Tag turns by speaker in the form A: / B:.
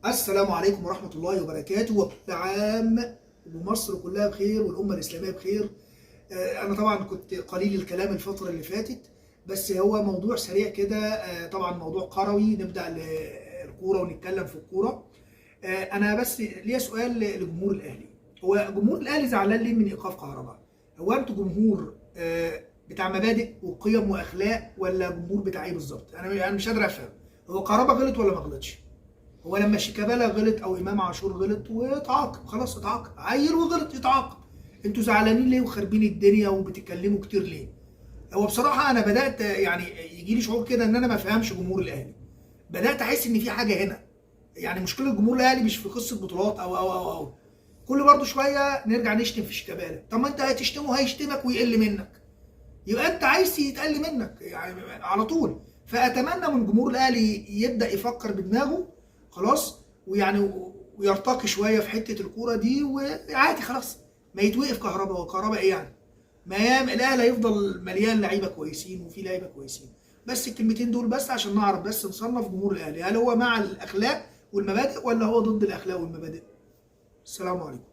A: السلام عليكم ورحمة الله وبركاته، وكل عام ومصر كلها بخير والأمة الإسلامية بخير. أنا طبعا كنت قليل الكلام الفترة اللي فاتت، بس هو موضوع سريع كده. طبعا موضوع كروي، نبدأ الكورة ونتكلم في الكورة. أنا بس ليا سؤال لجمهور الأهلي. هو جمهور الأهلي زعلان ليه من إيقاف كهرباء؟ هو أنتوا جمهور بتاع مبادئ وقيم وأخلاق، ولا جمهور بتاع إيه بالظبط؟ أنا مش قادر أفهم. هو كهرباء غلط ولا ما غلطش؟ هو لما شيكابالا غلط او امام عاشور غلط واتعاقب، خلاص اتعاقب، عيل وغلط يتعاقب. انتوا زعلانين ليه وخاربين الدنيا وبتتكلموا كتير ليه؟ هو بصراحه انا بدات يعني يجي لي شعور كده ان انا ما فهمش جمهور الاهلي. بدات احس ان في حاجه هنا. يعني مشكله جمهور الاهلي مش في قصه بطولات او كل برضه شويه نرجع نشتم في شيكابالا. طب ما انت هتشتمه هيشتمك ويقل منك، يبقى انت عايز يتقل منك يعني على طول. فاتمنى من جمهور الاهلي يبدا يفكر بدماغه، خلاص، ويعني ويرتقي شويه في حته الكوره دي، وعادي خلاص ما يتوقف كهرباء. وكهرباء ايه يعني؟ ما يام الاهلي هيفضل مليان لعيبه كويسين وفي لعيبه كويسين. بس الكلمتين دول بس عشان نعرف بس نصنف جمهور الاهلي، هل هو مع الاخلاق والمبادئ ولا هو ضد الاخلاق والمبادئ؟ السلام عليكم.